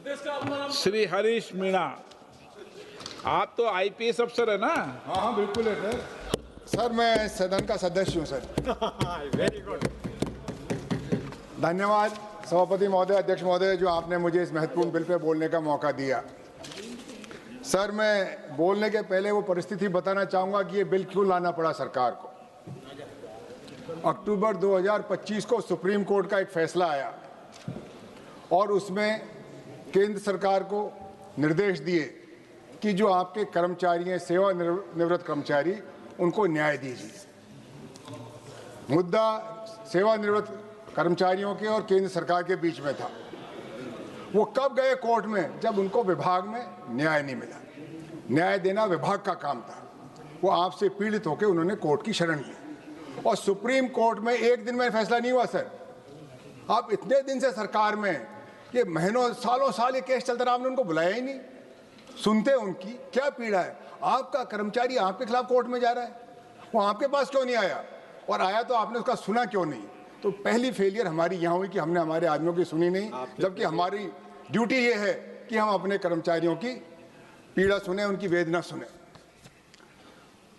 श्री हरीश मीणा, आप तो आईपीएस अफसर है ना? हाँ हाँ बिल्कुल है सर। सर मैं सदन का सदस्य हूँ सर। Very good. धन्यवाद सभापति महोदय, अध्यक्ष महोदय, जो आपने मुझे इस महत्वपूर्ण बिल पे बोलने का मौका दिया। सर मैं बोलने के पहले वो परिस्थिति बताना चाहूँगा कि ये बिल क्यों लाना पड़ा सरकार को। अक्टूबर 2025 को सुप्रीम कोर्ट का एक फैसला आया और उसमें केंद्र सरकार को निर्देश दिए कि जो आपके कर्मचारी हैं, सेवानिवृत्त कर्मचारी, उनको न्याय दीजिए। मुद्दा सेवानिवृत्त कर्मचारियों के और केंद्र सरकार के बीच में था। वो कब गए कोर्ट में? जब उनको विभाग में न्याय नहीं मिला। न्याय देना विभाग का काम था। वो आपसे पीड़ित होकर उन्होंने कोर्ट की शरण ली और सुप्रीम कोर्ट में एक दिन में फैसला नहीं हुआ सर। आप इतने दिन से सरकार में, ये महीनों सालों साल ये केस चलता रहा, आपने उनको बुलाया ही नहीं। सुनते उनकी क्या पीड़ा है। आपका कर्मचारी आपके खिलाफ कोर्ट में जा रहा है, वो आपके पास क्यों नहीं आया? और आया तो आपने उसका सुना क्यों नहीं? तो पहली फेलियर हमारी यहाँ हुई कि हमने हमारे आदमियों की सुनी नहीं, जबकि हमारी ड्यूटी ये है कि हम अपने कर्मचारियों की पीड़ा सुने, उनकी वेदना सुने।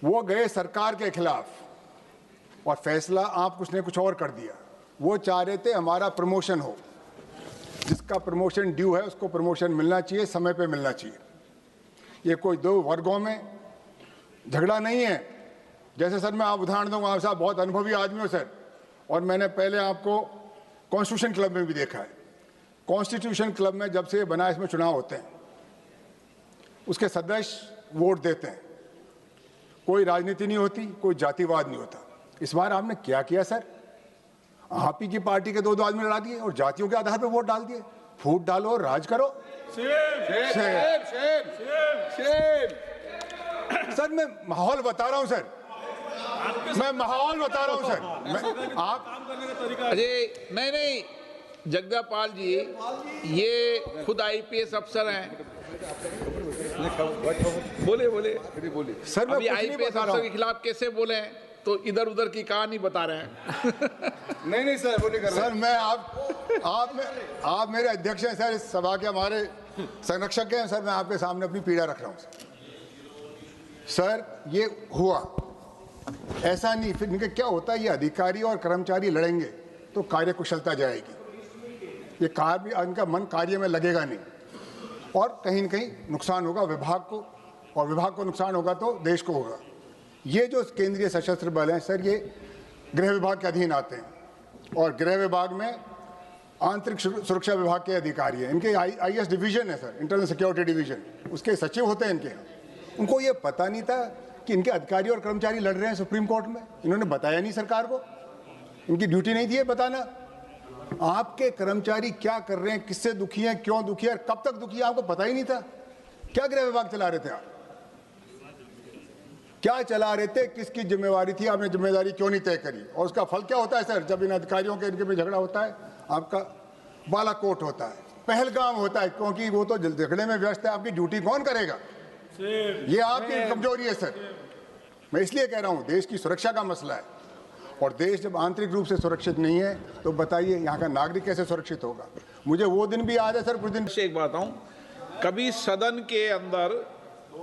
वो गए सरकार के खिलाफ और फैसला आप कुछ ने कुछ और कर दिया। वो चाह रहे थे हमारा प्रमोशन हो, जिसका प्रमोशन ड्यू है उसको प्रमोशन मिलना चाहिए, समय पे मिलना चाहिए। ये कोई दो वर्गों में झगड़ा नहीं है। जैसे सर मैं आप उदाहरण दूंगा, आप साहब बहुत अनुभवी आदमी हो सर, और मैंने पहले आपको कॉन्स्टिट्यूशन क्लब में भी देखा है। कॉन्स्टिट्यूशन क्लब में जब से ये बना, इसमें चुनाव होते हैं, उसके सदस्य वोट देते हैं, कोई राजनीति नहीं होती, कोई जातिवाद नहीं होता। इस बार आपने क्या किया सर? आप ही की पार्टी के दो आदमी लड़ा दिए और जातियों के आधार पर वोट डाल दिए। फूट डालो और राज करो। सर मैं माहौल बता रहा हूं सर, मैं माहौल बता रहा हूं सर। आप अजय नहीं, जगदापाल जी ये खुद आईपीएस अफसर हैं। बोले सर मैं अभी आईपीएस अफसर के खिलाफ कैसे बोले? तो इधर उधर की कहानी बता रहे हैं। नहीं सर, वो नहीं कर रहा। सर मैं आप मेरे अध्यक्ष हैं सर, इस सभा के हमारे संरक्षक हैं सर। मैं आपके सामने अपनी पीड़ा रख रहा हूँ सर। ये हुआ ऐसा नहीं, फिर इनके क्या होता है, ये अधिकारी और कर्मचारी लड़ेंगे तो कार्यकुशलता जाएगी, ये कार्य, इनका मन कार्य में लगेगा नहीं और कहीं न कहीं नुकसान होगा विभाग को, और विभाग को नुकसान होगा तो देश को होगा। ये जो केंद्रीय सशस्त्र बल हैं सर, ये गृह विभाग के अधीन आते हैं और गृह विभाग में आंतरिक सुरक्षा विभाग के अधिकारी हैं। इनके आईएएस डिवीजन है सर, इंटरनल सिक्योरिटी डिवीजन, उसके सचिव होते हैं इनके यहाँ। उनको ये पता नहीं था कि इनके अधिकारी और कर्मचारी लड़ रहे हैं सुप्रीम कोर्ट में। इन्होंने बताया नहीं सरकार को, इनकी ड्यूटी नहीं थी ये बताना। आपके कर्मचारी क्या कर रहे हैं, किससे दुखी हैं, क्यों दुखी है, कब तक दुखी है, आपको पता ही नहीं था। क्या गृह विभाग चला रहे थे आप? क्या चला रहे थे? किसकी जिम्मेवारी थी? आपने जिम्मेदारी क्यों नहीं तय करी? और उसका फल क्या होता है सर? जब इन अधिकारियों के इनके भी झगड़ा होता है, आपका बालाकोट होता है, पहलगाम होता है, क्योंकि वो तो झगड़े में व्यस्त है। आपकी ड्यूटी कौन करेगा? ये आपकी कमजोरी है सर। मैं इसलिए कह रहा हूं, देश की सुरक्षा का मसला है और देश जब आंतरिक रूप से सुरक्षित नहीं है तो बताइए यहाँ का नागरिक कैसे सुरक्षित होगा? मुझे वो दिन भी याद है सर, कुछ दिन से एक बात हूं, कभी सदन के अंदर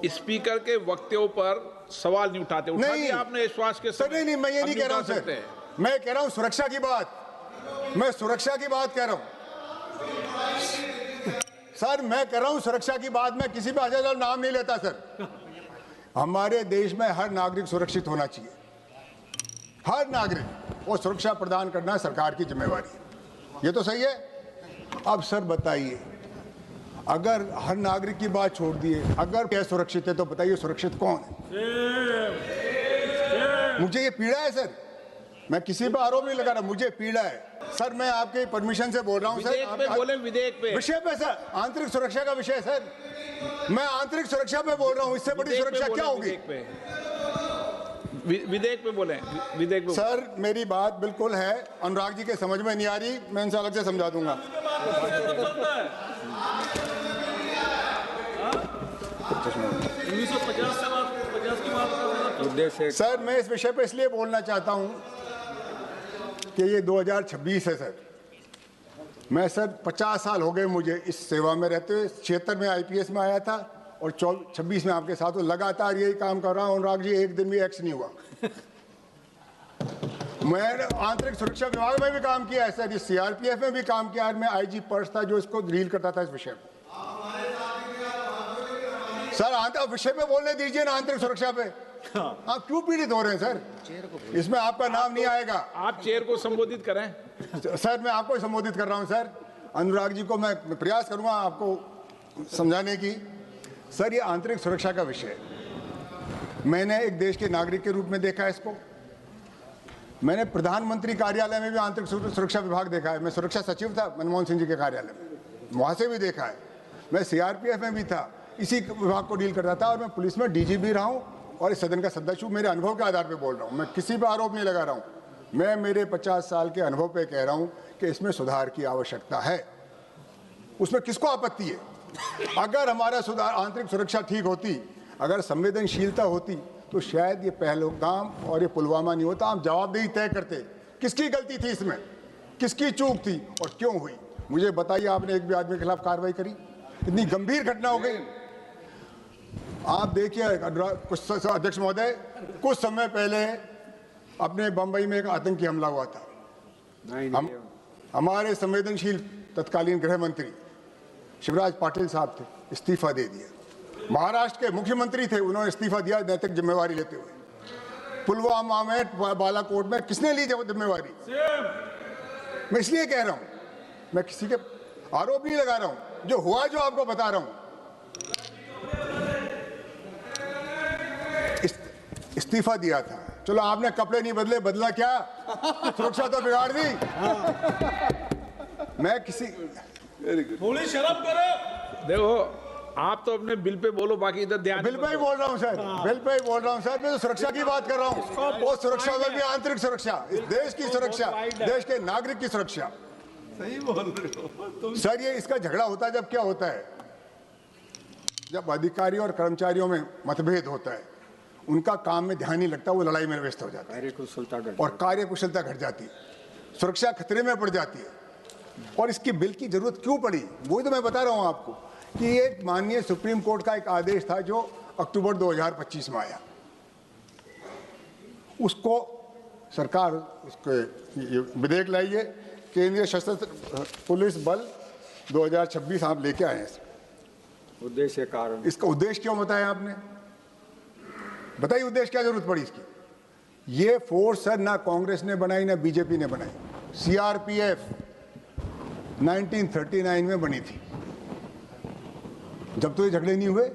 स्पीकर के वक्तव्यों पर सवाल नहीं उठाते। नहीं आपने विश्वास के सर, नहीं मैं ये नहीं कह रहा हूं सर, मैं कह रहा हूं सुरक्षा की बात, मैं सुरक्षा की बात कह रहा हूं सर, मैं कह रहा हूं सुरक्षा की बात। मैं किसी पे अजय नाम नहीं लेता सर। हमारे देश में हर नागरिक सुरक्षित होना चाहिए, हर नागरिक, और सुरक्षा प्रदान करना सरकार की जिम्मेवारी है। ये तो सही है। अब सर बताइए, अगर हर नागरिक की बात छोड़ दिए, अगर क्या सुरक्षित है तो बताइए सुरक्षित कौन है? मुझे ये पीड़ा है सर, मैं किसी पर आरोप नहीं लगा रहा, मुझे पीड़ा है सर। मैं आपके परमिशन से बोल रहा हूं सर, विधेयक पे विषय पे सर, आंतरिक सुरक्षा का विषय सर, मैं आंतरिक सुरक्षा पे बोल रहा हूं। इससे बड़ी सुरक्षा क्या होगी? विधेयक पे बोले, विधेयक पे। सर मेरी बात बिल्कुल है, अनुराग जी के समझ में नहीं आ रही, मैं इनसे अलग से समझा दूंगा। सर मैं इस विषय पे इसलिए बोलना चाहता हूं कि ये 2026 है सर, मैं सर 50 साल हो गए मुझे इस सेवा में रहते हुए। 76 में आईपीएस में आया था और 26 में आपके साथ लगातार यही काम कर रहा हूं। अनुराग जी, एक दिन भी एक्स नहीं हुआ। मैंने आंतरिक सुरक्षा विभाग में भी काम किया है सर, सीआरपीएफ में भी काम किया है। मैं आईजी पर्स था जो इसको डील करता था इस विषय में। सर आंतरिक विषय पे बोलने दीजिए ना, आंतरिक सुरक्षा पे। आप क्यों पीड़ित हो रहे हैं सर? इसमें आपका नाम नहीं आएगा। आप चेयर को संबोधित करें। सर मैं आपको संबोधित कर रहा हूं सर। अनुराग जी को मैं प्रयास करूंगा आपको समझाने की। सर ये आंतरिक सुरक्षा का विषय है। मैंने एक देश के नागरिक के रूप में देखा है इसको। मैंने प्रधानमंत्री कार्यालय में भी आंतरिक सुरक्षा विभाग देखा है। मैं सुरक्षा सचिव था मनमोहन सिंह जी के कार्यालय में, वहां से भी देखा है। मैं सीआरपीएफ में भी था, इसी विभाग को डील करता था। और मैं पुलिस में डीजी भी रहा हूं और इस सदन का सदस्य हूं। मेरे अनुभव के आधार पर बोल रहा हूं, मैं किसी पर आरोप नहीं लगा रहा हूं। मैं मेरे 50 साल के अनुभव पे कह रहा हूं कि इसमें सुधार की आवश्यकता है। उसमें किसको आपत्ति है? अगर हमारा सुधार, आंतरिक सुरक्षा ठीक होती, अगर संवेदनशीलता होती, तो शायद ये पहलगाम और ये पुलवामा नहीं होता। हम जवाबदेही तय करते। किसकी गलती थी इसमें, किसकी चूक थी और क्यों हुई? मुझे बताइए। आपने एक भी आदमी के खिलाफ कार्रवाई करी? इतनी गंभीर घटना हो गई। आप देखिए अध्यक्ष महोदय, कुछ समय पहले अपने बंबई में एक आतंकी हमला हुआ था। हमारे संवेदनशील तत्कालीन गृह मंत्री शिवराज पाटिल साहब थे, इस्तीफा दे दिया। महाराष्ट्र के मुख्यमंत्री थे, उन्होंने इस्तीफा दिया नैतिक जिम्मेवारी लेते हुए। पुलवामा में, बालाकोट में किसने ली जिम्मेवारी? मैं इसलिए कह रहा हूं, मैं किसी के आरोप नहीं लगा रहा हूं, जो हुआ जो आपको बता रहा हूं। इस्तीफा दिया था, चलो आपने कपड़े नहीं बदले, बदला क्या? सुरक्षा तो बिगाड़ दी। मैं किसी थोड़ी शर्म करो। देखो, आप तो अपने बिल पे बोलो, बाकी इधर ध्यान। बिल पे ही बोल रहा हूं सर, बिल पे ही बोल रहा हूं सर। मैं तो सुरक्षा की बात कर रहा हूं। वो सुरक्षा में भी आंतरिक सुरक्षा, इस देश की सुरक्षा, देश के नागरिक की सुरक्षा। सही बोल रहे हो सर। ये इसका झगड़ा होता है जब क्या होता है, जब अधिकारी और कर्मचारियों में मतभेद होता है, उनका काम में ध्यान नहीं लगता, वो लड़ाई में व्यस्त हो जाता है और कार्यकुशलता घट जाती है, सुरक्षा खतरे में पड़ जाती है। और इसकी बिल की जरूरत क्यों पड़ी, वही तो मैं बता रहा हूं आपको कि ये माननीय सुप्रीम कोर्ट का एक आदेश था जो अक्टूबर 2025 में आया। उसको सरकार, उसके विधेयक लाइए, केंद्रीय सशस्त्र पुलिस बल 2026 आप लेके आए हैं। उद्देश्य कारण, इसका उद्देश्य क्यों बताया आपने? बताइए उद्देश्य क्या जरूरत पड़ी इसकी? ये फोर्स सर ना कांग्रेस ने बनाई ना बीजेपी ने बनाई। सीआरपीएफ 1939 में बनी थी, जब तो ये झगड़े नहीं हुए,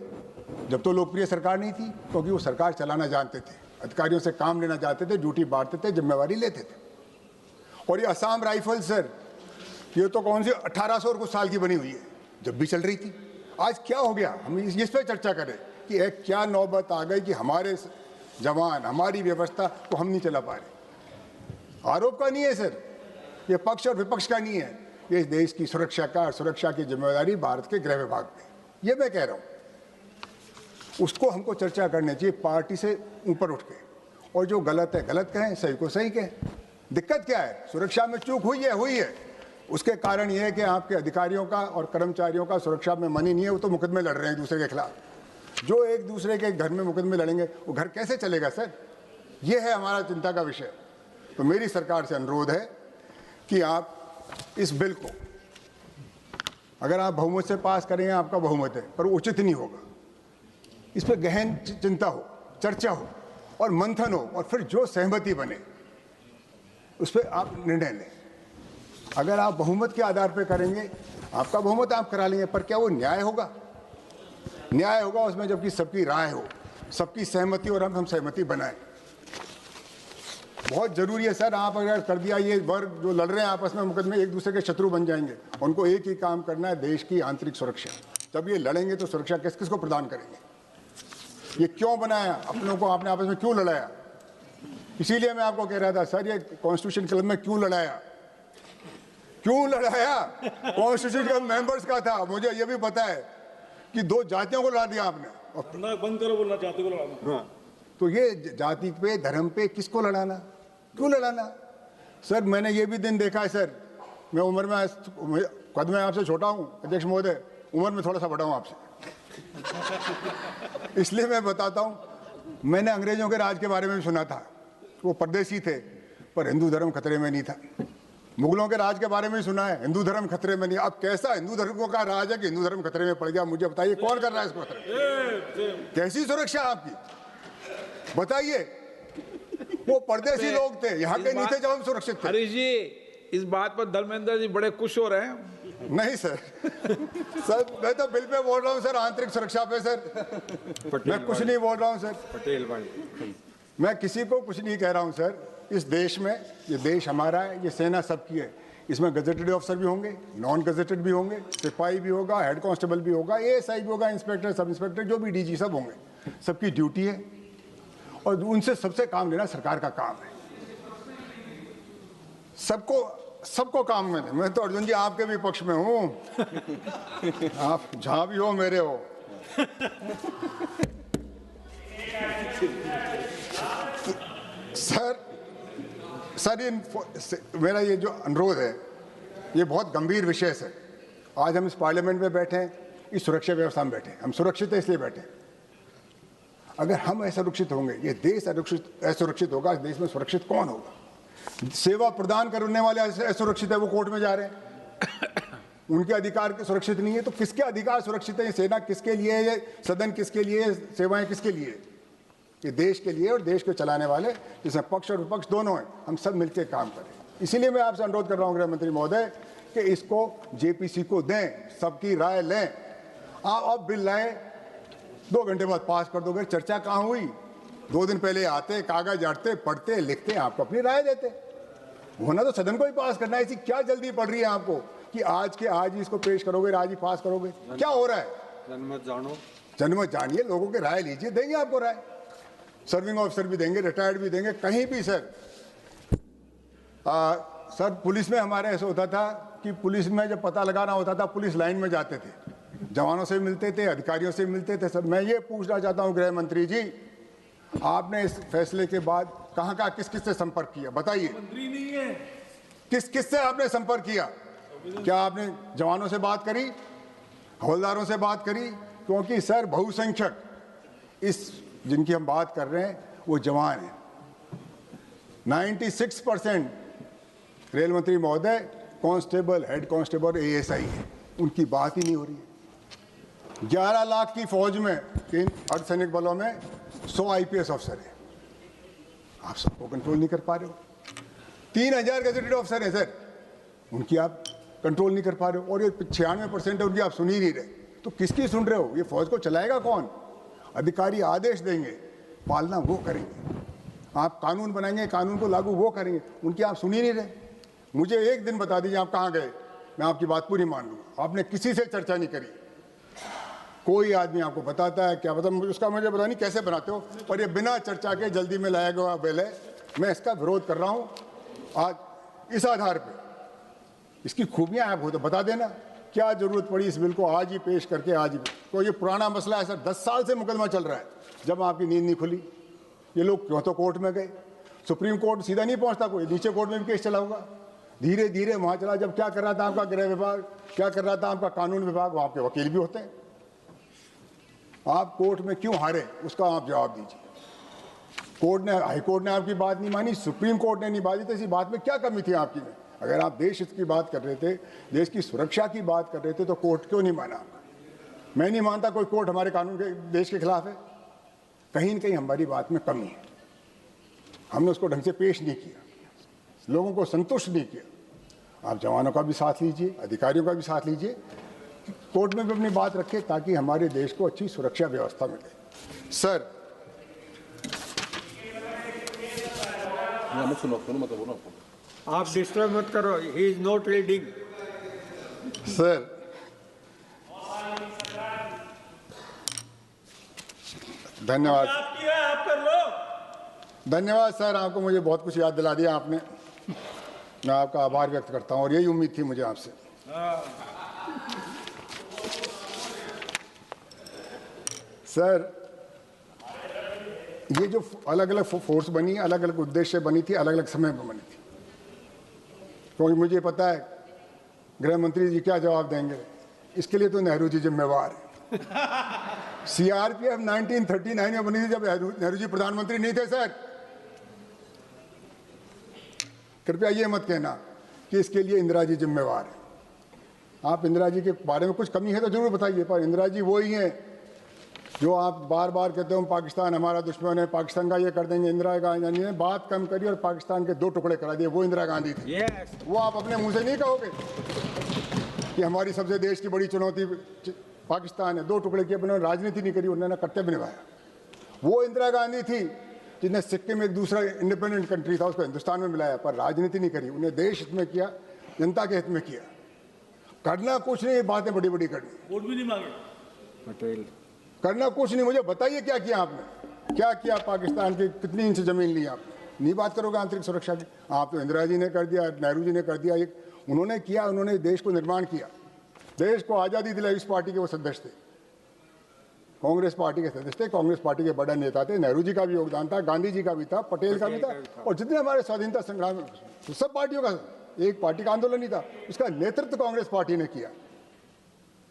जब तो लोकप्रिय सरकार नहीं थी, क्योंकि वो सरकार चलाना जानते थे, अधिकारियों से काम लेना चाहते थे, ड्यूटी बांटते थे, जिम्मेवारी लेते थे। और ये असम राइफल सर, ये तो कौन सी 1800 और कुछ साल की बनी हुई है, जब भी चल रही थी। आज क्या हो गया, हम इस पर चर्चा करें कि एक क्या नौबत आ गई कि हमारे जवान, हमारी व्यवस्था को हम नहीं चला पा रहे। आरोप का नहीं है सर, ये पक्ष और विपक्ष का नहीं है, ये देश की सुरक्षा का, सुरक्षा की जिम्मेदारी भारत के गृह विभाग में, ये मैं कह रहा हूं। उसको हमको चर्चा करनी चाहिए पार्टी से ऊपर उठ के, और जो गलत है गलत कहें, सही को सही कहें। दिक्कत क्या है? सुरक्षा में चूक हुई है। उसके कारण यह है कि आपके अधिकारियों का और कर्मचारियों का सुरक्षा में मन ही नहीं है, वो तो मुकदमे लड़ रहे हैं एक दूसरे के खिलाफ। जो एक दूसरे के घर में मुकदमे लड़ेंगे, वो घर कैसे चलेगा सर? ये है हमारा चिंता का विषय। तो मेरी सरकार से अनुरोध है कि आप इस बिल को, अगर आप बहुमत से पास करेंगे, आपका बहुमत है, पर उचित नहीं होगा। इस पर गहन चिंता हो, चर्चा हो और मंथन हो, और फिर जो सहमति बने उस पर आप निर्णय लें। अगर आप बहुमत के आधार पर करेंगे, आपका बहुमत आप करा लेंगे, पर क्या वो न्याय होगा? न्याय होगा उसमें जबकि सबकी राय हो, सबकी सहमति, और हम सहमति बनाएं। बहुत जरूरी है सर। आप अगर कर दिया, ये वर्ग जो लड़ रहे हैं आपस में मुकदमे, एक दूसरे के शत्रु बन जाएंगे। उनको एक ही काम करना है, देश की आंतरिक सुरक्षा। जब ये लड़ेंगे तो सुरक्षा किस किस को प्रदान करेंगे? ये क्यों बनाया? अपनों को आपने आपस में क्यों लड़ाया? इसीलिए मैं आपको कह रहा था सर, ये कॉन्स्टिट्यूशन क्लब में क्यों लड़ाया? कॉन्स्टिट्यूशन क्लब मेंबर्स का था। मुझे ये भी पता है कि 2 जातियों को लड़ा दिया आपने। बंद करो बोलना, जाति को लड़ाना। हाँ, तो ये जाति पे, धर्म पे किसको लड़ाना? क्यों लड़ाना? सर मैंने ये भी दिन देखा है सर, मैं उम्र में कद में आपसे छोटा हूँ अध्यक्ष महोदय, उम्र में थोड़ा सा बड़ा हूँ आपसे, इसलिए मैं बताता हूँ। मैंने अंग्रेजों के राज के बारे में भी सुना था, वो परदेसी थे पर हिंदू धर्म खतरे में नहीं था। मुगलों के राज के बारे में भी सुना है, हिंदू धर्म खतरे में नहीं। अब कैसा हिंदू धर्म का राज है कि हिंदू धर्म खतरे में पड़ गया? मुझे बताइए, कौन कर रहा है इसको खतरे? कैसी सुरक्षा आपकी बताइए? वो परदेसी लोग थे, यहाँ के नहीं थे जब हम सुरक्षित थे। हरीश जी, इस बात पर धर्मेंद्र जी बड़े खुश हो रहे हैं। नहीं सर, सर मैं तो बिल पे बोल रहा हूँ सर, आंतरिक सुरक्षा पे सर, मैं कुछ नहीं बोल रहा हूँ सर। पटेल भाई, मैं किसी को कुछ नहीं कह रहा हूँ सर। इस देश में, ये देश हमारा है, ये सेना सबकी है। इसमें गजेटेड ऑफिसर भी होंगे, नॉन गजेटेड भी होंगे, सिपाही भी होगा, हेड कांस्टेबल भी होगा, एएसआई भी होगा, इंस्पेक्टर, सब इंस्पेक्टर, जो भी डीजी सब होंगे। सबकी ड्यूटी है और उनसे सबसे काम लेना सरकार का काम है। सबको काम में। मैं तो अर्जुन जी आपके भी पक्ष में हूँ, आप जहाँ भी हो मेरे हो। सर मेरा ये जो अनुरोध है, ये बहुत गंभीर विषय है। आज हम इस पार्लियामेंट में बैठे हैं, इस सुरक्षा व्यवस्था में बैठे हैं। हम सुरक्षित है इसलिए बैठे हैं। अगर हम असुरक्षित होंगे, ये देश असुरक्षित होगा, इस देश में सुरक्षित कौन होगा? सेवा प्रदान करने वाले असुरक्षित है, वो कोर्ट में जा रहे हैं, उनके अधिकार सुरक्षित नहीं है। तो किसके अधिकार सुरक्षित है? ये सेना किसके लिए है? ये सदन किसके लिए है? सेवाएं किसके लिए? ये देश के लिए और देश को चलाने वाले, जिसमें पक्ष और विपक्ष दोनों हैं, हम सब मिलकर काम करें। इसीलिए मैं आपसे अनुरोध कर रहा हूं गृह मंत्री महोदय कि इसको जेपीसी को दें, सबकी राय लें। आप बिल लाए, 2 घंटे बाद पास कर दोगे, चर्चा कहाँ हुई? 2 दिन पहले आते, कागज आटते, पढ़ते, लिखते, आपको अपनी राय देते। होना तो सदन को ही पास करना है। ऐसी क्या जल्दी पड़ रही है आपको कि आज के आज ही इसको पेश करोगे, आज ही पास करोगे? क्या हो रहा है? जनमत जानो, जनमत जानिए, लोगों की राय लीजिए, देंगे आपको राय। सर्विंग ऑफिसर भी देंगे, रिटायर्ड भी देंगे, कहीं भी सर। सर पुलिस में हमारे ऐसा होता था कि पुलिस में जब पता लगाना होता था, पुलिस लाइन में जाते थे, जवानों से मिलते थे, अधिकारियों से मिलते थे। सर मैं ये पूछना चाहता हूँ गृह मंत्री जी, आपने इस फैसले के बाद कहाँ किस किस से संपर्क किया? बताइए। मंत्री नहीं है, किस से आपने संपर्क किया? क्या आपने जवानों से बात करी, हवलदारों से बात करी? क्योंकि सर बहुसंख्यक इस जिनकी हम बात कर रहे हैं वो जवान हैं। 96% रेल मंत्री महोदय कांस्टेबल, हेड कांस्टेबल, एएसआई है, उनकी बात ही नहीं हो रही है। 11 लाख की फौज में, अर्धसैनिक बलों में 100 आईपीएस अफसर है, आप सबको कंट्रोल नहीं कर पा रहे हो। 3000 गजेटेड अफसर है सर, उनकी आप कंट्रोल नहीं कर पा रहे हो। और ये 96% है उनकी आप सुन ही नहीं रहे, तो किसकी सुन रहे हो? ये फौज को चलाएगा कौन? अधिकारी आदेश देंगे, पालना वो करेंगे। आप कानून बनाएंगे, कानून को लागू वो करेंगे, उनकी आप सुन ही नहीं रहे। मुझे एक दिन बता दीजिए आप कहाँ गए, मैं आपकी बात पूरी मान लूँगा। आपने किसी से चर्चा नहीं करी। कोई आदमी आपको बताता है, क्या पता, उसका मुझे पता नहीं कैसे बनाते हो, पर ये बिना चर्चा के जल्दी में लाया गया बिल है। मैं इसका विरोध कर रहा हूँ आज इस आधार पे। इसकी खूबियाँ आप हो तो बता देना, क्या जरूरत पड़ी इस बिल को आज ही पेश करके आज ही? तो ये पुराना मसला है सर, 10 साल से मुकदमा चल रहा है, जब आपकी नींद नहीं खुली। ये लोग क्यों तो कोर्ट में गए, सुप्रीम कोर्ट सीधा नहीं पहुंचता, कोई नीचे कोर्ट में भी केस चला होगा। धीरे धीरे वहाँ चला। जब क्या कर रहा था आपका गृह विभाग, क्या कर रहा था आपका कानून विभाग, वहाँ के वकील भी होते हैं। आप कोर्ट में क्यों हारे, उसका आप जवाब दीजिए। कोर्ट ने, हाई कोर्ट ने आपकी बात नहीं मानी, सुप्रीम कोर्ट ने नहीं मानी, तो इसी बात में क्या कमी थी आपकी में? अगर आप देश हित की बात कर रहे थे, देश की सुरक्षा की बात कर रहे थे, तो कोर्ट क्यों नहीं माना? मैं नहीं मानता कोई कोर्ट हमारे कानून के, देश के खिलाफ है। कहीं न कहीं हमारी बात में कमी है, हमने उसको ढंग से पेश नहीं किया, लोगों को संतुष्ट नहीं किया। आप जवानों का भी साथ लीजिए, अधिकारियों का भी साथ लीजिए, कोर्ट में भी अपनी बात रखें, ताकि हमारे देश को अच्छी सुरक्षा व्यवस्था मिले। सर आप डिस्टर्ब मत करो, he is not reading. Sir धन्यवाद, आपकी है, आप कर लो। धन्यवाद सर, आपको मुझे बहुत कुछ याद दिला दिया आपने। मैं आपका आभार व्यक्त करता हूं, और यही उम्मीद थी मुझे आपसे। सर ये जो अलग अलग फोर्स बनी, अलग अलग उद्देश्य बनी थी, अलग अलग समय पर बनी थी। क्योंकि मुझे पता है गृह मंत्री जी क्या जवाब देंगे? इसके लिए तो नेहरू जी जिम्मेवार है। सीआरपीएफ 1939 में बनी थी जब नेहरू जी प्रधानमंत्री नहीं थे सर। कृपया ये मत कहना कि इसके लिए इंदिरा जी जिम्मेवार है। आप इंदिरा जी के बारे में कुछ कमी है तो जरूर बताइए, पर इंदिरा जी वो ही हैं जो आप बार बार कहते हो पाकिस्तान हमारा दुश्मन है, पाकिस्तान का ये कर देंगे। इंदिरा गांधी ने बात कम करी और पाकिस्तान के 2 टुकड़े करा दिए, वो इंदिरा गांधी थी। वो आप अपने मुंह से नहीं कहोगे कि हमारी सबसे देश की बड़ी चुनौती पाकिस्तान है। 2 टुकड़े किए, उन्होंने राजनीति नहीं करी, उन्होंने कर्तव्य निभाया। वो इंदिरा गांधी थी जिसने सिक्किम एक दूसरा इंडिपेंडेंट कंट्री था उसको हिंदुस्तान में मिलाया, पर राजनीति नहीं करी। उन्हें देश हित में किया, जनता के हित में किया। करना कुछ नहीं, बातें बड़ी बड़ी करनी। वोट भी नहीं मांगे पटेल करना कुछ नहीं। मुझे बताइए क्या किया आपने, क्या किया? पाकिस्तान की कितनी इंच जमीन ली आपने? नहीं बात करोगे आंतरिक सुरक्षा की? आप तो इंदिरा जी ने कर दिया, नेहरू जी ने कर दिया, एक उन्होंने किया। उन्होंने देश को निर्माण किया, देश को आज़ादी दिलाई। इस पार्टी के वो सदस्य थे, कांग्रेस पार्टी के सदस्य थे, कांग्रेस पार्टी के बड़ा नेता थे। नेहरू जी का भी योगदान था, गांधी जी का भी था, पटेल का भी था, और जितने हमारे स्वाधीनता संग्राम में सब पार्टियों का, एक पार्टी का आंदोलन ही था, उसका नेतृत्व कांग्रेस पार्टी ने किया।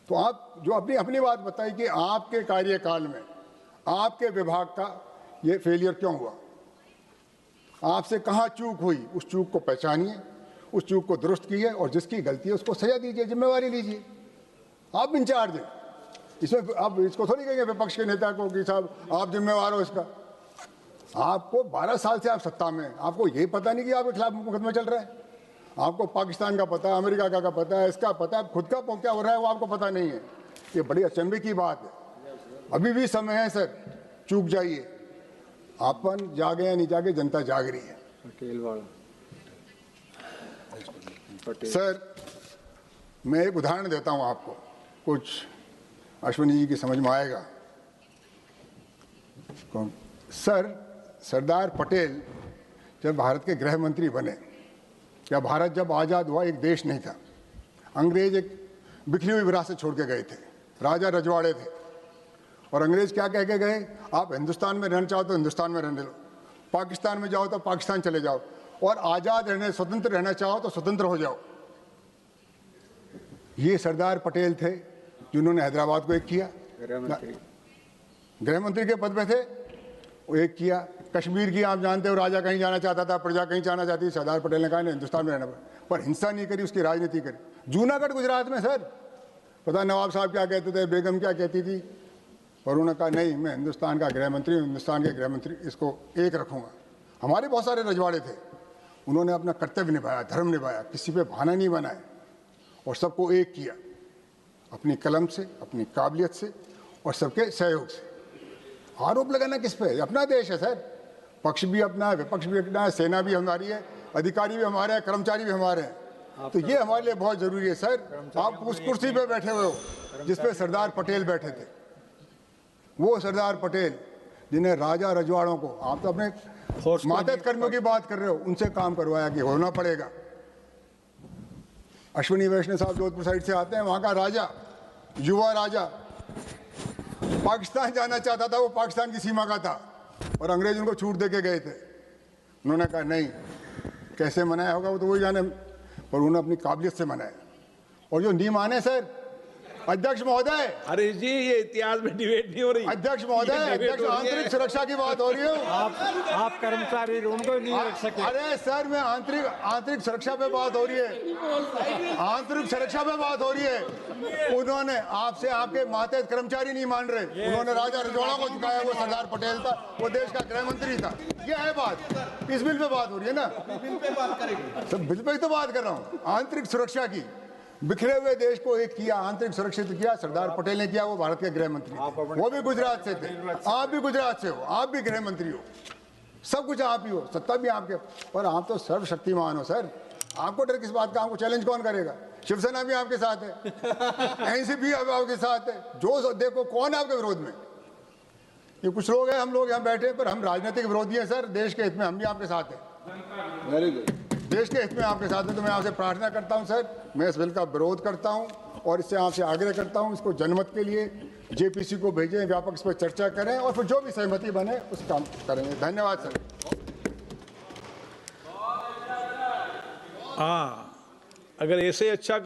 तो आप जो अपनी बात बताइए कि आपके कार्यकाल में आपके विभाग का ये फेलियर क्यों हुआ? आपसे कहाँ चूक हुई? उस चूक को पहचानिए, उस चूक को दुरुस्त कीजिए, और जिसकी गलती है उसको सजा दीजिए, जिम्मेवारी लीजिए। आप इंचार्ज हैं इसमें। आप इसको थोड़ी कहेंगे विपक्ष के नेता को कि साहब आप जिम्मेवार हो इसका। आपको 12 साल से आप सत्ता में हैं, आपको ये पता नहीं कि आपके खिलाफ मुकदमा चल रहा है? आपको पाकिस्तान का पता है, अमेरिका का पता है, इसका पता है, खुद का क्या हो रहा है वो आपको पता नहीं है। ये बड़ी अचंभे की बात है। अभी भी समय है सर, चूक जाइए। अपन जागे या नहीं जागे, जनता जाग रही है। पटेल वाला पटेल सर मैं एक उदाहरण देता हूं आपको, कुछ अश्विनी जी की समझ में आएगा। सर सरदार पटेल जब भारत के गृह मंत्री बने, या भारत जब आज़ाद हुआ, एक देश नहीं था। अंग्रेज एक बिखरी हुई विरासत छोड़ के गए थे, राजा रजवाड़े थे। और अंग्रेज क्या कह के गए? आप हिंदुस्तान में रहना चाहो तो हिंदुस्तान में रहने लो, पाकिस्तान में जाओ तो पाकिस्तान चले जाओ, और आज़ाद रहने, स्वतंत्र रहना चाहो तो स्वतंत्र हो जाओ। ये सरदार पटेल थे जिन्होंने हैदराबाद को एक किया, गृह मंत्री के पद पे थे, वो एक किया। कश्मीर की आप जानते हो, राजा कहीं जाना चाहता था, प्रजा कहीं जाना चाहती थी, सरदार पटेल ने कहा नहीं, हिंदुस्तान में रहना पड़ा, पर हिंसा नहीं करी, उसकी राजनीति करी। जूनागढ़ गुजरात में सर, पता नवाब साहब क्या कहते थे, बेगम क्या कहती थी, और उन्होंने कहा नहीं, मैं हिंदुस्तान का गृह मंत्री हूँ, हिंदुस्तान के गृह मंत्री इसको एक रखूँगा। हमारे बहुत सारे रजवाड़े थे, उन्होंने अपना कर्तव्य निभाया, धर्म निभाया, किसी पे बहाना नहीं बनाया, और सबको एक किया, अपनी कलम से, अपनी काबिलियत से, और सबके सहयोग से। आरोप लगाना किस पे? अपना देश है सर, पक्ष भी अपना है, विपक्ष भी अपना है, सेना भी हमारी है, अधिकारी भी हमारे हैं, कर्मचारी भी हमारे हैं। तो ये हमारे लिए बहुत जरूरी है सर। आप उस कुर्सी पे बैठे हुए हो जिस पे सरदार पटेल बैठे थे, वो सरदार पटेल जिन्हें राजा रजवाड़ों को, आप तो अपने मातहत कर्मियों की बात कर रहे हो, उनसे काम करवाया कि होना पड़ेगा। अश्विनी वैष्णव साहब जोधपुर साइड से आते हैं, वहाँ का राजा, युवा राजा, पाकिस्तान जाना चाहता था, वो पाकिस्तान की सीमा का था, और अंग्रेज उनको छूट दे के गए थे। उन्होंने कहा नहीं, कैसे मनाया होगा वो तो वही जाने, पर उन्होंने अपनी काबिलियत से मनाया। और जो नहीं माने सर, अध्यक्ष महोदय, अरे जी ये इतिहास में डिबेट नहीं हो रही। अध्यक्ष महोदय, अध्यक्ष आंतरिक सुरक्षा की बात हो रही है। आप कर्मचारी उनको नहीं रख सके। अरे सर मैं आंतरिक सुरक्षा पे बात हो रही है, आंतरिक सुरक्षा पे बात हो रही है। उन्होंने आपसे, आपके मातहत कर्मचारी नहीं मान रहे, उन्होंने राजा रजवाड़ा को झुकाया, वो सरदार पटेल था, वो देश का गृह मंत्री था। ये है बात, इस बिल पे बात हो रही है ना, बिल पे बात करेंगे, सब बिल पे ही तो बात कर रहा हूँ। आंतरिक सुरक्षा की, बिखरे हुए देश को एक किया, आंतरिक सुरक्षित किया, सरदार पटेल ने किया, वो भारत के गृह मंत्री, वो भी गुजरात से थे, आप भी गुजरात से हो, आप भी गृह मंत्री हो, सब कुछ आप ही हो, सत्ता भी आपके, पर आप तो सर्वशक्तिमान हो सर। आपको डर किस बात का? आपको चैलेंज कौन करेगा? शिवसेना भी आपके साथ है, एनसीपी आपके साथ है, जो देखो कौन है आपके विरोध में? ये कुछ लोग हैं, हम लोग यहाँ बैठे, पर हम राजनीतिक विरोधी हैं सर। देश के हित में हम भी आपके साथ हैं, वेरी गुड, देश के हित में आपके साथ हैं। तो मैं आपसे प्रार्थना करता हूं सर, मैं इस बिल का विरोध करता हूं, और इससे आपसे आग्रह करता हूं, इसको जनमत के लिए जेपीसी को भेजें, व्यापक इस पर चर्चा करें, और फिर जो भी सहमति बने उस काम करेंगे। धन्यवाद सर। हाँ, अगर ऐसे अच्छा